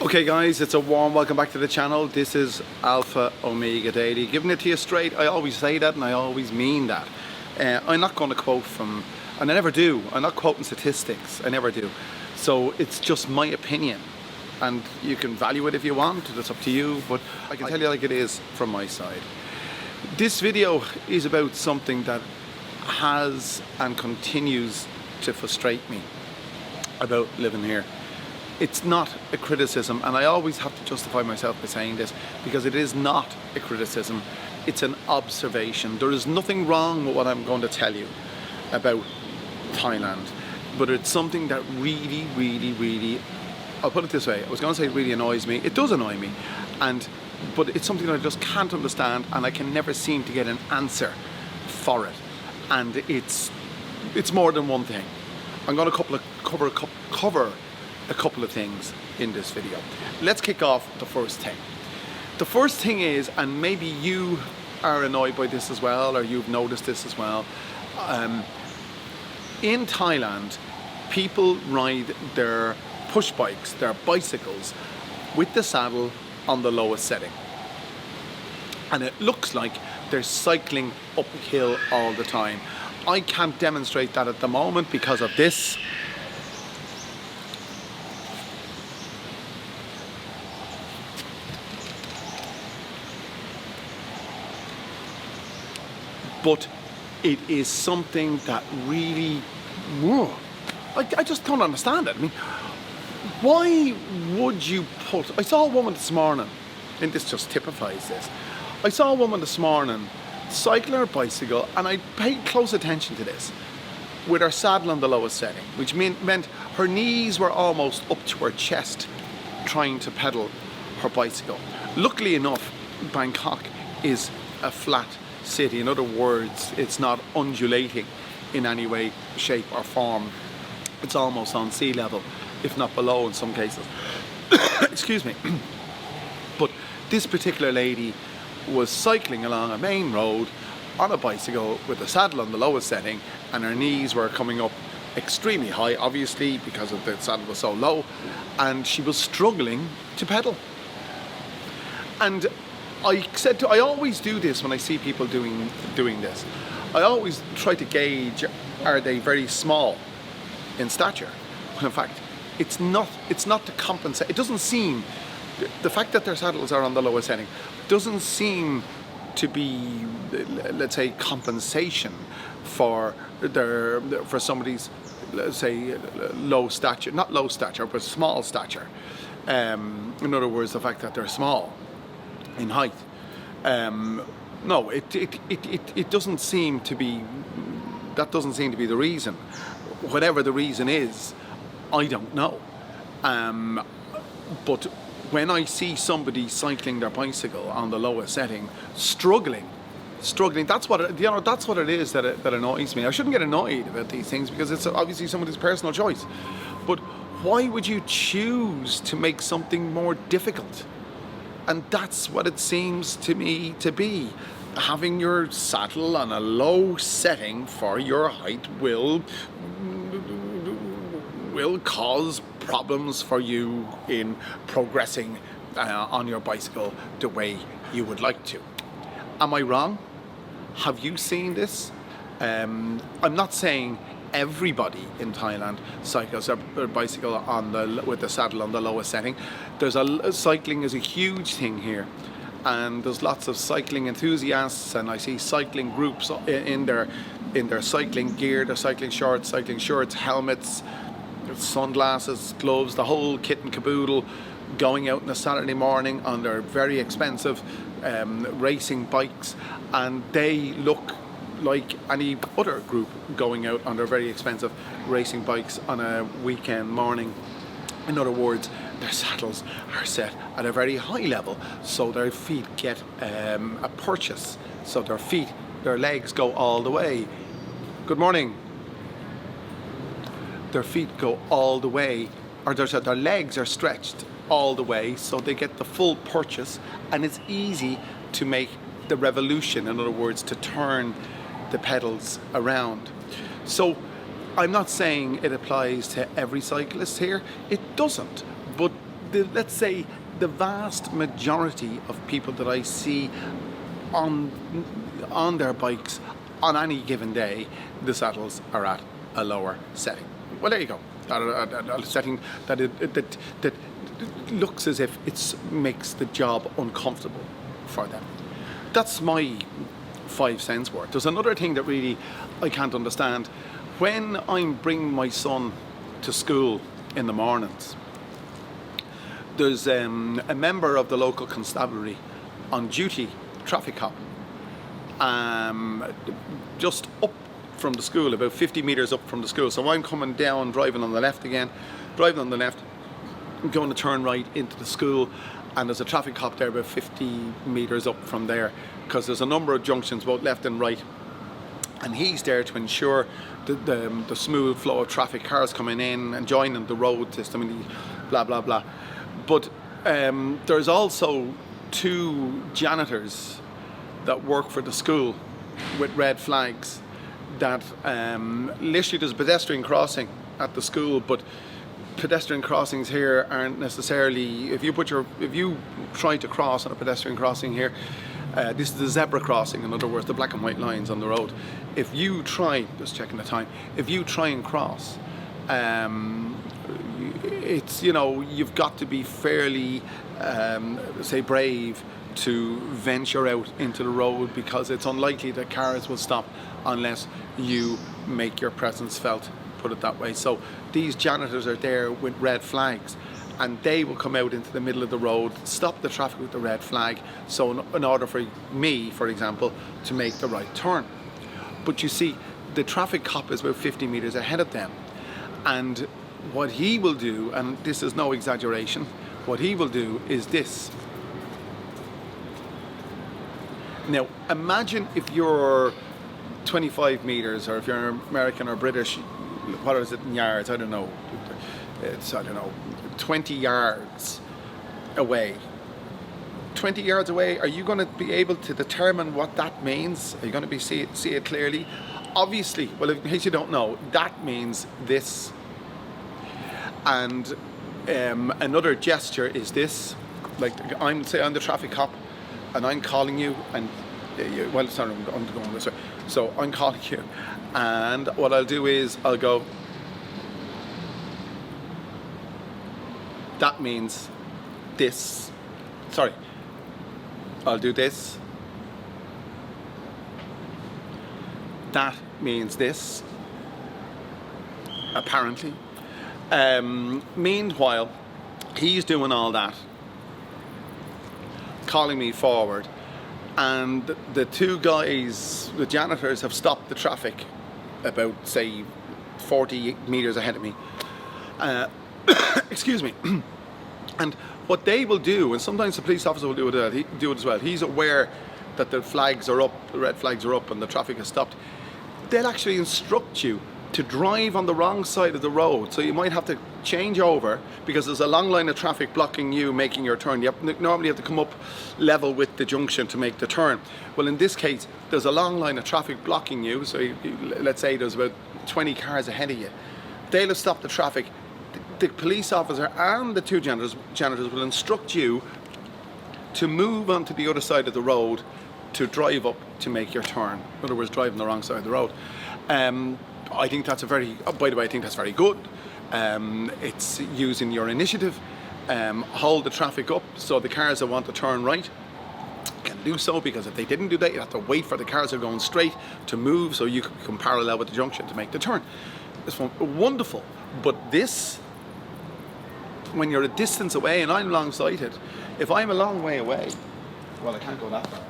Okay guys, it's a warm welcome back to the channel. This is Alpha Omega Daily, giving it to you straight. I always say that and I always mean that. I'm not going to quote from, and I never do, I'm not quoting statistics, I never do. So it's just my opinion and you can value it if you want, that's up to you, but I can tell you like it is from my side. This video is about something that has and continues to frustrate me about living here. It's not a criticism, and I always have to justify myself by saying this because it is not a criticism, it's an observation. There is nothing wrong with what I'm going to tell you about Thailand, but it's something that really, I'll put it this way, I was going to say it really annoys me, it does annoy me, but it's something that I just can't understand and I can never seem to get an answer for it, and it's more than one thing. I'm going to cover a couple of things in this video. Let's kick off the first thing. The first thing is, and maybe you are annoyed by this as well, or you've noticed this as well, in Thailand, people ride their push bikes, their bicycles, with the saddle on the lowest setting. And it looks like they're cycling uphill all the time. I can't demonstrate that at the moment because of this. But it is something that really, I just don't understand it. I mean, why would you I saw a woman this morning, and this just typifies this. I saw a woman this morning cycling her bicycle, and I paid close attention to this, with her saddle on the lowest setting, which meant her knees were almost up to her chest trying to pedal her bicycle. Luckily enough, Bangkok is a flat city. In other words, it's not undulating in any way, shape or form. It's almost on sea level, if not below in some cases. Excuse me. But this particular lady was cycling along a main road on a bicycle with the saddle on the lowest setting, and her knees were coming up extremely high, obviously because of the saddle was so low, and she was struggling to pedal. And I always do this when I see people doing this. I always try to gauge, are they very small in stature? When in fact, it's not to compensate. It doesn't seem, the fact that their saddles are on the lowest setting doesn't seem to be, let's say, compensation for somebody's, let's say, low stature, not low stature, but small stature. In other words, the fact that they're small in height. No, it doesn't seem to be, that doesn't seem to be the reason. Whatever the reason is, I don't know. But when I see somebody cycling their bicycle on the lowest setting, struggling, that's what it is that annoys me. I shouldn't get annoyed about these things because it's obviously somebody's personal choice. But why would you choose to make something more difficult? And that's what it seems to me to be. Having your saddle on a low setting for your height will cause problems for you in progressing on your bicycle the way you would like to. Am I wrong? Have you seen this? I'm not saying everybody in Thailand cycles their bicycle with the saddle on the lowest setting. Cycling is a huge thing here, and there's lots of cycling enthusiasts, and I see cycling groups in their cycling gear, their cycling shorts, helmets, sunglasses, gloves, the whole kit and caboodle, going out on a Saturday morning on their very expensive racing bikes, and they look like any other group going out on their very expensive racing bikes on a weekend morning. In other words, their saddles are set at a very high level, so their feet get a purchase. So their legs go all the way. Good morning. Their feet go all the way, or their legs are stretched all the way, so they get the full purchase, and it's easy to make the revolution. In other words, to turn the pedals around. So I'm not saying it applies to every cyclist here, it doesn't, but let's say the vast majority of people that I see on their bikes on any given day, the saddles are at a lower setting. Well, there you go. A setting that that looks as if it makes the job uncomfortable for them. That's my 5 cents worth. There's another thing that really I can't understand. When I'm bringing my son to school in the mornings, there's a member of the local constabulary on duty, traffic cop, just up from the school, about 50 metres up from the school. So I'm coming down, driving on the left, I'm going to turn right into the school, and there's a traffic cop there about 50 metres up from there, because there's a number of junctions, both left and right, and he's there to ensure the smooth flow of traffic, cars coming in and joining the road system, and blah, blah, blah. But there's also 2 janitors that work for the school with red flags that literally there's a pedestrian crossing at the school, but pedestrian crossings here aren't necessarily, if you try to cross on a pedestrian crossing here, this is the zebra crossing, in other words, the black and white lines on the road. If you try, just checking the time, if you try and cross, it's, you've got to be fairly, say, brave to venture out into the road, because it's unlikely that cars will stop unless you make your presence felt, put it that way. So these janitors are there with red flags, and they will come out into the middle of the road, stop the traffic with the red flag, so in order for me, for example, to make the right turn. But you see, the traffic cop is about 50 metres ahead of them, and what he will do, and this is no exaggeration, what he will do is this. Now, imagine if you're 25 metres, or if you're American or British, what is it in yards? I don't know. It's, 20 yards away. 20 yards away, are you going to be able to determine what that means? Are you going to see it clearly? Obviously, well, in case you don't know, that means this. And another gesture is this. Like, I'm the traffic cop, and I'm calling you, and well, sorry, I'm going this way. So I'm calling you, and what I'll do is I'll go, that means this. Sorry, I'll do this. That means this, apparently. Meanwhile, he's doing all that, calling me forward, and the 2 guys, the janitors, have stopped the traffic about, say, 40 metres ahead of me. Excuse me. And what they will do, and sometimes the police officer will do it as well, he's aware that the flags are up, the red flags are up, and the traffic has stopped. They'll actually instruct you to drive on the wrong side of the road, so you might have to change over because there's a long line of traffic blocking you making your turn. You normally have to come up level with the junction to make the turn. Well, in this case, there's a long line of traffic blocking you, so let's say there's about 20 cars ahead of you. They'll have stopped the traffic. The police officer and the 2 janitors will instruct you to move onto the other side of the road to drive up to make your turn. In other words, driving the wrong side of the road. I think that's by the way, I think that's very good. It's using your initiative. Hold the traffic up so the cars that want to turn right can do so, because if they didn't do that, you have to wait for the cars that are going straight to move so you can parallel with the junction to make the turn. It's wonderful. But this, when you're a distance away and I'm long-sighted, if I'm a long way away, well, I can't go that far.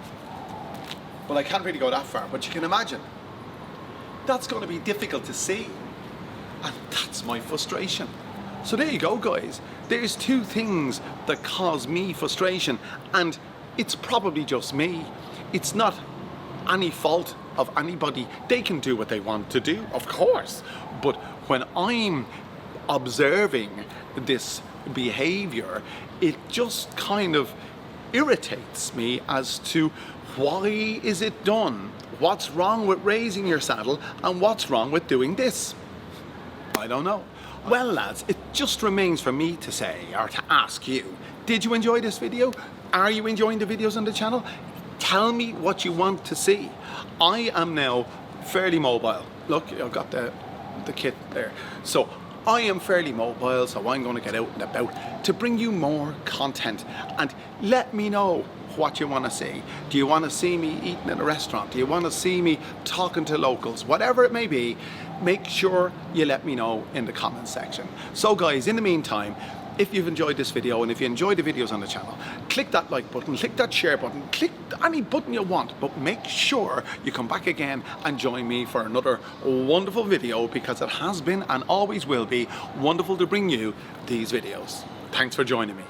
Well, I can't really go that far, but you can imagine. That's going to be difficult to see. And that's my frustration. So there you go, guys. There's 2 things that cause me frustration, and it's probably just me. It's not any fault of anybody. They can do what they want to do, of course. But when I'm observing this behavior, it just kind of irritates me as to why is it done? What's wrong with raising your saddle, and what's wrong with doing this? I don't know. Well lads, it just remains for me to say, or to ask you, did you enjoy this video? Are you enjoying the videos on the channel? Tell me what you want to see. I am now fairly mobile. Look, I've got the kit there. So I am fairly mobile, so I'm going to get out and about to bring you more content, and let me know what you want to see. Do you want to see me eating in a restaurant? Do you want to see me talking to locals? Whatever it may be, make sure you let me know in the comments section. So guys, in the meantime, if you've enjoyed this video and if you enjoy the videos on the channel, click that like button, click that share button, click any button you want, but make sure you come back again and join me for another wonderful video, because it has been and always will be wonderful to bring you these videos. Thanks for joining me.